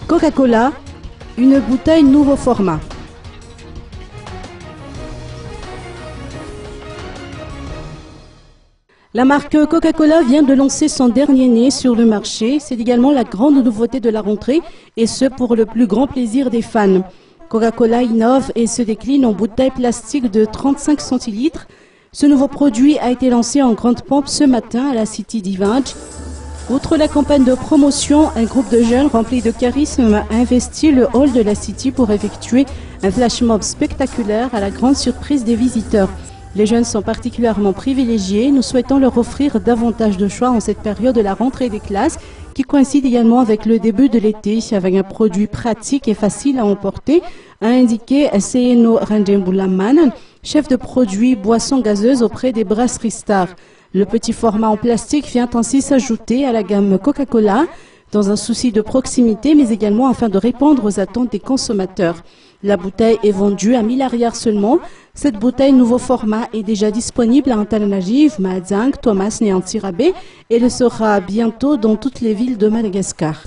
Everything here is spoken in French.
Coca-Cola, une bouteille nouveau format. La marque Coca-Cola vient de lancer son dernier né sur le marché. C'est également la grande nouveauté de la rentrée et ce pour le plus grand plaisir des fans. Coca-Cola innove et se décline en bouteille plastique de 35 centilitres. Ce nouveau produit a été lancé en grande pompe ce matin à la City d'Ivanje. Outre la campagne de promotion, un groupe de jeunes remplis de charisme a investi le hall de la City pour effectuer un flash mob spectaculaire à la grande surprise des visiteurs. Les jeunes sont particulièrement privilégiés. Nous souhaitons leur offrir davantage de choix en cette période de la rentrée des classes qui coïncide également avec le début de l'été, avec un produit pratique et facile à emporter, a indiqué Seyeno Randembulaman, chef de produit boissons gazeuses auprès des brasseries Star. Le petit format en plastique vient ainsi s'ajouter à la gamme Coca-Cola dans un souci de proximité, mais également afin de répondre aux attentes des consommateurs. La bouteille est vendue à 1000 arrières seulement. Cette bouteille nouveau format est déjà disponible à Antananarivo, Mahajanga, Thomas et Antsirabe et le sera bientôt dans toutes les villes de Madagascar.